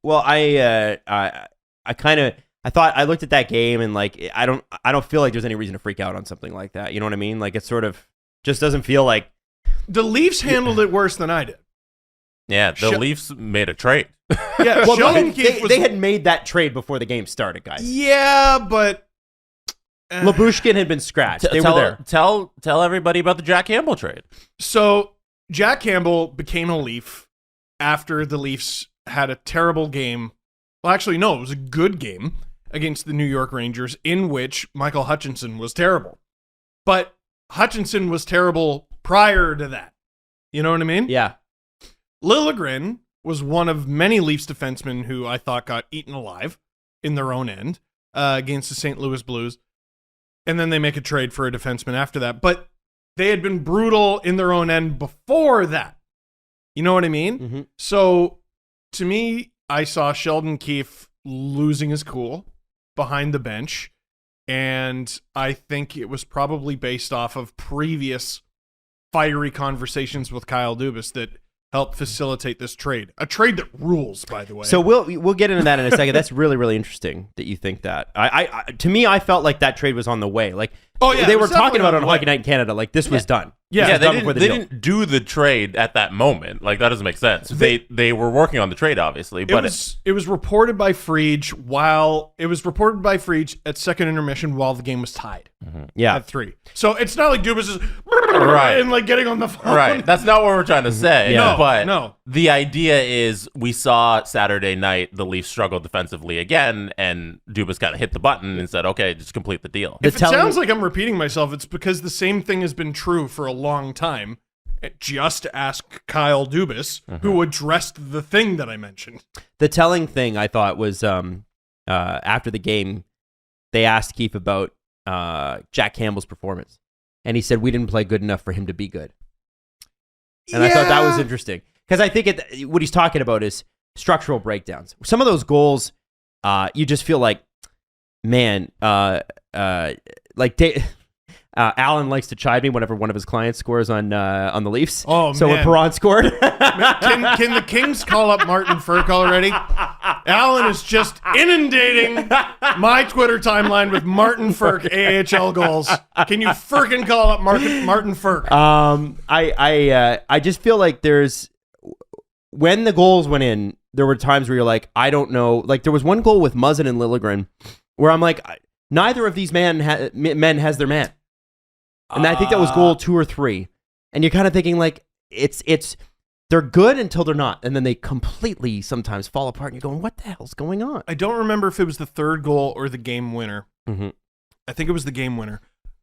Well, I looked at that game and like I don't feel like there's any reason to freak out on something like that. You know what I mean? Like it sort of just doesn't feel like the Leafs handled it worse than I did. Yeah, the Leafs made a trade. Yeah, well, Sheldon Keefe they had made that trade before the game started, guys. Yeah, but Lyubushkin had been scratched. They were there. Tell everybody about the Jack Campbell trade. So Jack Campbell became a Leaf after the Leafs had a terrible game. Well, actually, no, it was a good game against the New York Rangers in which Michael Hutchinson was terrible. But Hutchinson was terrible prior to that. You know what I mean? Yeah. Liljegren was one of many Leafs defensemen who I thought got eaten alive in their own end against the St. Louis Blues. And then they make a trade for a defenseman after that. But they had been brutal in their own end before that. You know what I mean? Mm-hmm. So, to me, I saw Sheldon Keefe losing his cool behind the bench. And I think it was probably based off of previous fiery conversations with Kyle Dubas that helped facilitate this trade. A trade that rules, by the way. So we'll get into that in a second. That's really, really interesting that you think that. To me, I felt like that trade was on the way. Like, they were talking about it on Hockey Night in Canada. Like, this was done. Yeah, they didn't do the trade at that moment. Like, that doesn't make sense. They were working on the trade, obviously. But it was reported by Friedge at second intermission while the game was tied. Mm-hmm. Yeah, at 3. So it's not like Dubas is right and like getting on the phone. Right, that's not what we're trying to say. Yeah. But the idea is we saw Saturday night the Leafs struggle defensively again, and Dubas kind of hit the button and said, "Okay, just complete the deal." If it sounds like I'm repeating myself, it's because the same thing has been true for a long time. Just ask Kyle Dubas, who addressed the thing that I mentioned. The telling thing I thought was after the game, they asked Keefe about Jack Campbell's performance, and he said we didn't play good enough for him to be good. And I thought that was interesting because I think what he's talking about is structural breakdowns. Some of those goals, you just feel like, man, Alan likes to chide me whenever one of his clients scores on the Leafs. Oh, so man. when Perron scored, can the Kings call up Martin Ferk already? Alan is just inundating my Twitter timeline with Martin Ferk AHL goals. Can you freaking call up Martin Ferk? I just feel like when the goals went in, there were times where you're like, I don't know. Like there was one goal with Muzzin and Liljegren where I'm like, neither of these men has their man. And I think that was goal 2 or 3. And you're kind of thinking like, they're good until they're not. And then they completely sometimes fall apart. And you're going, what the hell's going on? I don't remember if it was the third goal or the game winner. Mm-hmm. I think it was the game winner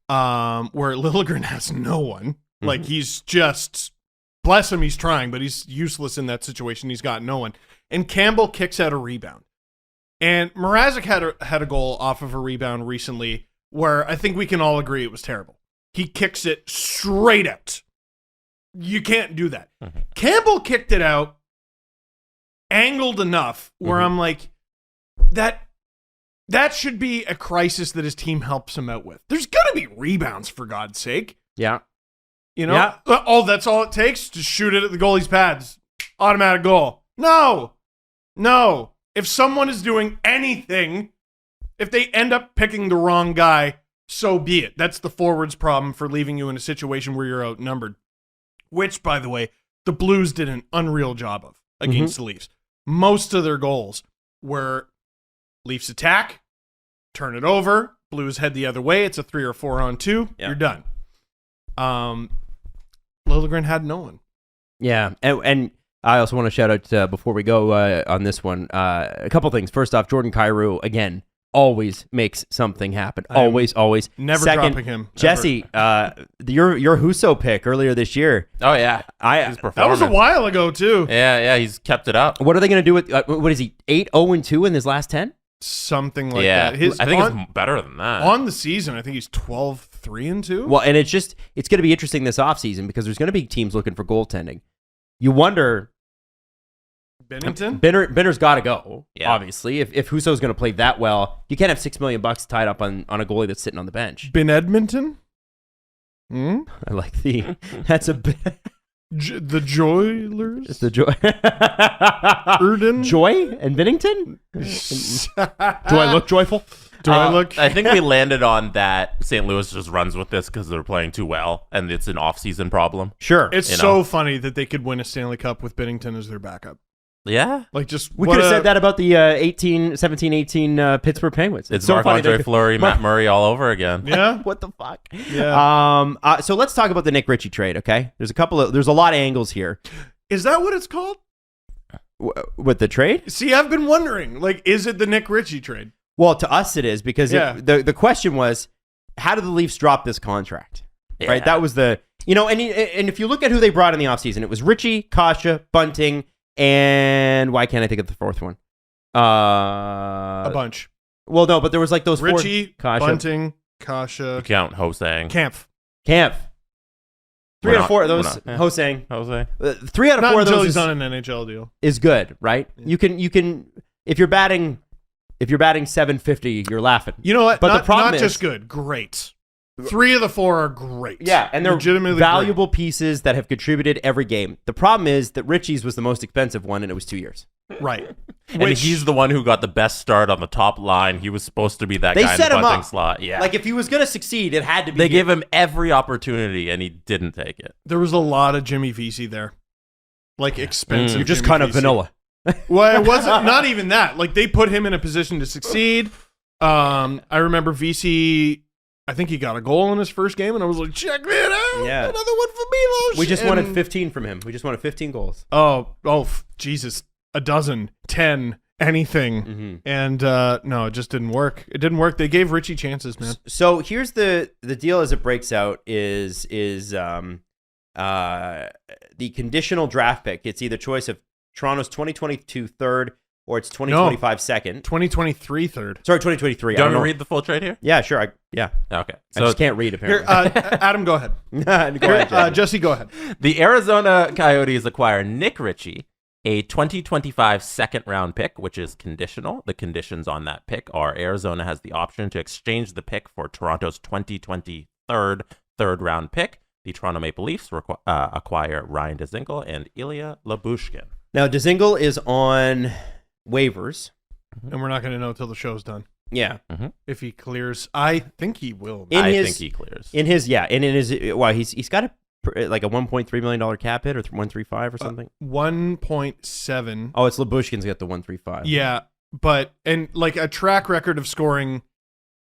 where Liljegren has no one. Mm-hmm. Like he's just, bless him, he's trying, but he's useless in that situation. He's got no one. And Campbell kicks out a rebound. And Mrazek had a goal off of a rebound recently where I think we can all agree it was terrible. He kicks it straight out. You can't do that. Mm-hmm. Campbell kicked it out, angled enough where I'm like, that should be a crisis that his team helps him out with. There's going to be rebounds, for God's sake. Yeah. You know? Yeah. Oh, that's all it takes? To shoot it at the goalie's pads. Automatic goal. No. If someone is doing anything, if they end up picking the wrong guy, so be it. That's the forward's problem for leaving you in a situation where you're outnumbered. Which, by the way, the Blues did an unreal job of against the Leafs. Most of their goals were Leafs attack, turn it over, Blues head the other way, it's a 3 or 4 on 2, you're done. Liljegren had no one. Yeah, and I also want to shout out, before we go on this one, a couple things. First off, Jordan Kyrou, again, always makes something happen. Always. Never Second, dropping him. Jesse, your Husso pick earlier this year. Oh, yeah. That was a while ago, too. Yeah, he's kept it up. What are they going to do with, what is he, 8-0-2 in his last 10? Something like that. I think it's better than that. On the season, I think he's 12-3-2. Well, and it's going to be interesting this offseason because there's going to be teams looking for goaltending. You wonder... Bennington? Benner's got to go, obviously. If Husso's going to play that well, you can't have $6 million tied up on a goalie that's sitting on the bench. Ben Edmonton? I like that's a bit... The Joylers? It's the Joy. Erden? Joy and Bennington? Do I look joyful? Do I look? I think we landed on that St. Louis just runs with this because they're playing too well, and it's an off-season problem. Sure. It's you so know. funny that they could win a Stanley Cup with Bennington as their backup. Yeah. Like, just We could have said that about the 17-18 Pittsburgh Penguins. It's so funny Marc-Andre that- Fleury, Matt Murray all over again. Yeah. What the fuck? Yeah. So let's talk about the Nick Ritchie trade, okay? There's a lot of angles here. Is that what it's called? With the trade? See, I've been wondering. Like, is it the Nick Ritchie trade? Well, to us it is because Yeah. the question was, how did the Leafs drop this contract? Yeah. Right? That was the, and if you look at who they brought in the offseason, it was Ritchie, Kasha, Bunting, and why can't I think of the fourth one? A bunch. Well, no, but there was like those Ritchie, four. Kasha, Bunting, Kasha, Count Hosang. Kampf. Camp. Three We're out of not- four of we're those. not- yeah. Hosang. Jose. 3 out of Not 4 of until those he's on an NHL deal. is good, right? You can if you're batting 750, you're laughing. You know what? But not, the problem not is, just good, great. 3 of the 4 are great. yeah, and they're legitimately valuable pieces that have contributed every game. The problem is that Ritchie's was the most expensive one, and it was 2 years. great. Right. And he's the one who got the best start on the top line. He was supposed to be that They guy in set the him bunting up. slot. Yeah. Like if he was going to succeed, it had to be. they gave him every opportunity, and he didn't take it. There was a lot of Jimmy Vesey there. Like, expensive. You're just Jimmy kind of Vesey. vanilla. Well, it wasn't. Not even that. Like, they put him in a position to succeed. I remember Vesey. I think he got a goal in his first game, and I was like, check that out. Yeah. Another one for Milos. We just And- wanted 15 from him. We just wanted 15 goals. Jesus. A dozen, 10, anything. Mm-hmm. And no, it just didn't work. It didn't work. They gave Ritchie chances, man. So here's the deal as it breaks out is the conditional draft pick. It's either choice of Toronto's 2022 third or it's 2025 second. 2023 third. Sorry, 2023. Do you I want don't to know. read the full trade here? Yeah, sure. Yeah. Okay. I So just can't read Here, apparently. Adam, go ahead. Go ahead, Jay. Jesse, go ahead. the Arizona Coyotes acquire Nick Ritchie, a 2025 second round pick, which is conditional. The conditions on that pick are Arizona has the option to exchange the pick for Toronto's 2023 third round pick. The Toronto Maple Leafs acquire Ryan Dzingel and Ilya Lyubushkin. Now, Dzingel is on waivers. And we're not going to know until the show's done. Yeah. If he clears, I think he will. In I his- think he clears. In his he's got like a $1.3 million cap hit or 135 or something. 1.7. Oh, it's Lyubushkin's got the 135. Yeah, and like a track record of scoring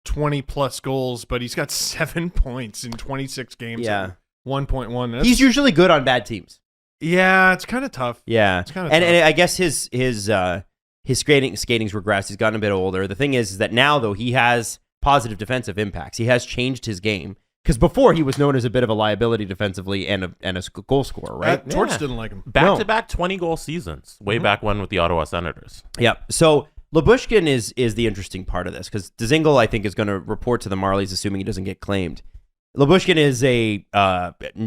20 plus goals, but he's got 7 points in 26 games. Yeah. 1.1. He's usually good on bad teams. Yeah, it's kind of tough. Yeah. It's kinda and tough. I guess his skating's regressed. He's gotten a bit older. The thing is that now though he has positive defensive impacts. He has changed his game. Because before he was known as a bit of a liability defensively and a goal scorer, right? Torch Yeah. didn't like him. Back-to-back 20-goal seasons, way back when with the Ottawa Senators. Yeah. So Lyubushkin is the interesting part of this because Dzingel, I think, is going to report to the Marlies, assuming he doesn't get claimed. Lyubushkin is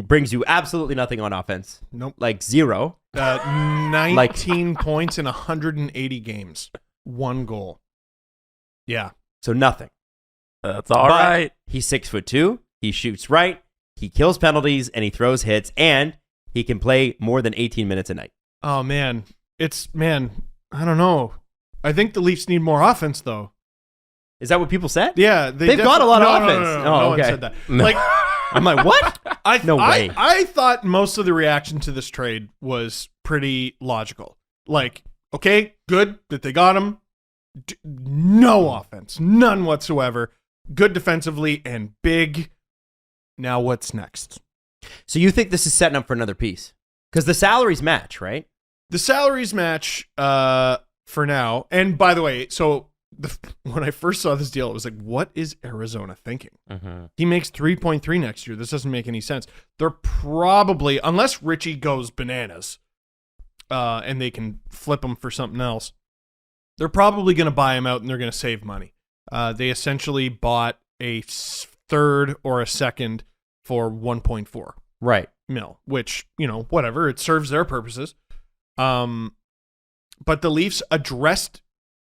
brings you absolutely nothing on offense. Nope. Like zero. 19 points in 180 games. 1 goal. Yeah. So nothing. That's all But right. He's 6'2". He shoots right. He kills penalties and he throws hits and he can play more than 18 minutes a night. Oh, man. I don't know. I think the Leafs need more offense, though. Is that what people said? Yeah. They've got a lot of No, offense. No Oh, one okay. said that. No. Like, I'm like, what? No way. I thought most of the reaction to this trade was pretty logical. Like, okay, good that they got him. No offense. None whatsoever. Good defensively and big. Now what's next? So you think this is setting up for another piece? Because the salaries match, right? The salaries match for now. And by the way, so when I first saw this deal, it was like, what is Arizona thinking? Mm-hmm. He makes 3.3 next year. This doesn't make any sense. They're probably, unless Ritchie goes bananas and they can flip him for something else, they're probably going to buy him out and they're going to save money. They essentially bought a third or a second for 1.4 Right. mil, which, whatever. It serves their purposes. But the Leafs addressed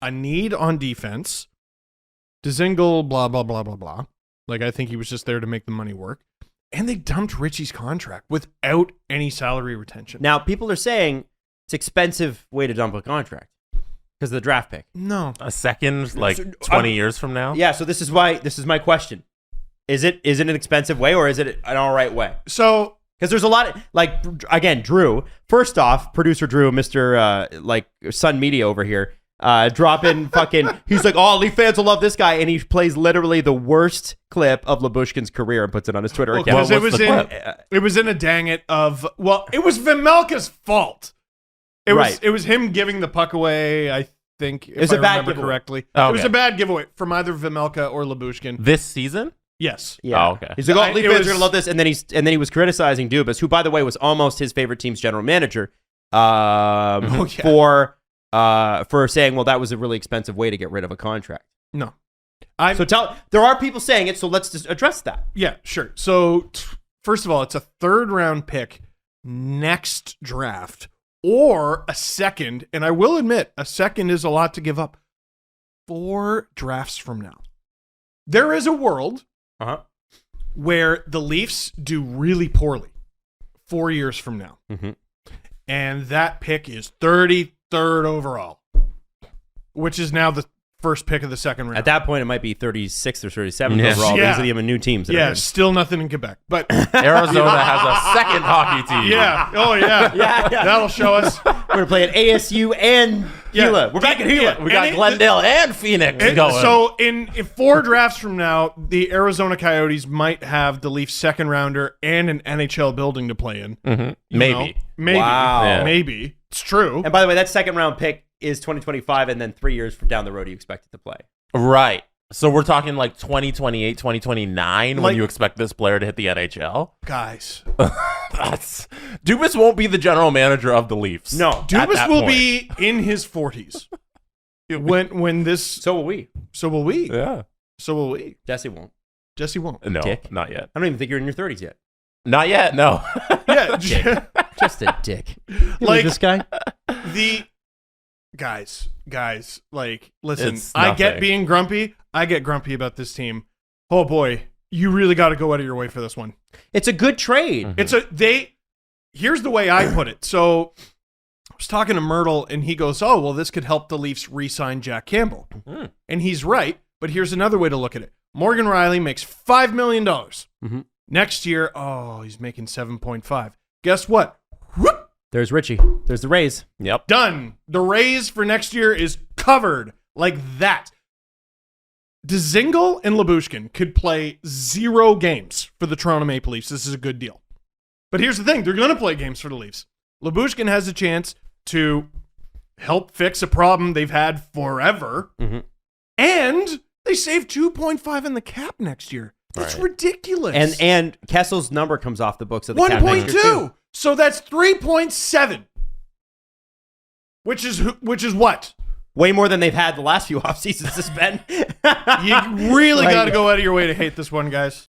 a need on defense. Dzingel, blah, blah, blah, blah, blah. Like, I think he was just there to make the money work. And they dumped Ritchie's contract without any salary retention. Now, people are saying it's expensive way to dump a contract because of the draft pick. No. A second, like 20 years from now? Yeah, so this is my question. Is it an expensive way or is it an all right way? So, because there's a lot of, like, again, Drew, first off, producer Drew, Mr. Sun Media over here, dropping fucking, he's like, oh, Leaf fans will love this guy, and he plays literally the worst clip of Lyubushkin's career and puts it on his Twitter account. Because it was in a dang it of, well, it was Vejmelka's fault. It was him giving the puck away, I think, if I remember correctly. Oh, okay. It was a bad giveaway from either Vejmelka or Lyubushkin. This season? Yes. Yeah. Oh, okay. He's like, oh, Leaf fans are gonna love this, and then he was criticizing Dubas, who, by the way, was almost his favorite team's general manager, for saying, well, that was a really expensive way to get rid of a contract. No. There are people saying it, so let's just address that. Yeah, sure. So, first of all, it's a 3rd round pick next draft or a second, and I will admit, a second is a lot to give up, 4 drafts from now. There is a world where the Leafs do really poorly 4 years from now. Mm-hmm. And that pick is 33rd overall, which is now the first pick of the second round. At that point, it might be 36th or 37th overall. Yeah. These are the new teams. Yeah, still nothing in Quebec. But Arizona has a second hockey team. yeah. Oh, yeah. Yeah. That'll show us. We're going to play at ASU and Gila. We're back at Gila. Yeah. We got Glendale and Phoenix going. So in 4 drafts from now, the Arizona Coyotes might have the Leafs second rounder and an NHL building to play in. Mm-hmm. Maybe. Maybe. Wow. Yeah. Maybe. It's true. And by the way, that second round pick is 2025, and then 3 years from down the road, you expect it to play. Right. So we're talking like 2028, 2029 when Like- you expect this player to hit the NHL? Guys. Dubas won't be the general manager of the Leafs. No. at Dubas that will point. be in his 40s. when this... So will we. So will we. Yeah. So will we. Jesse won't. Jesse won't. No, Dick. not yet. I don't even think you're in your 30s yet. Not yet, no. Yeah. Just a dick. Like- this guy. The... Guys, like, listen, It's I get nothing. being grumpy. I get grumpy about this team. Oh, boy. You really got to go out of your way for this one. It's a good trade. Here's the way I put it. So I was talking to Myrtle and he goes, oh, well, this could help the Leafs re-sign Jack Campbell. Mhm. And he's right, but here's another way to look at it. Morgan Riley makes $5 million. Mhm. Next year, he's making 7.5. Guess what? Whoop, There's Ritchie. There's the Rays. Yep. done. The raise for next year is covered like that. Dzingel and Lyubushkin could play 0 games for the Toronto Maple Leafs. This is a good deal. But here's the thing. They're going to play games for the Leafs. Lyubushkin has a chance to help fix a problem they've had forever. Mhm. And they save 2.5 in the cap next year. That's Right. ridiculous. And Kessel's number comes off the books of the cap next year, 1.2. too. So that's 3.7. Which is what? Way more than they've had the last few off seasons. This Ben. You really Like- got to go out of your way to hate this one, guys.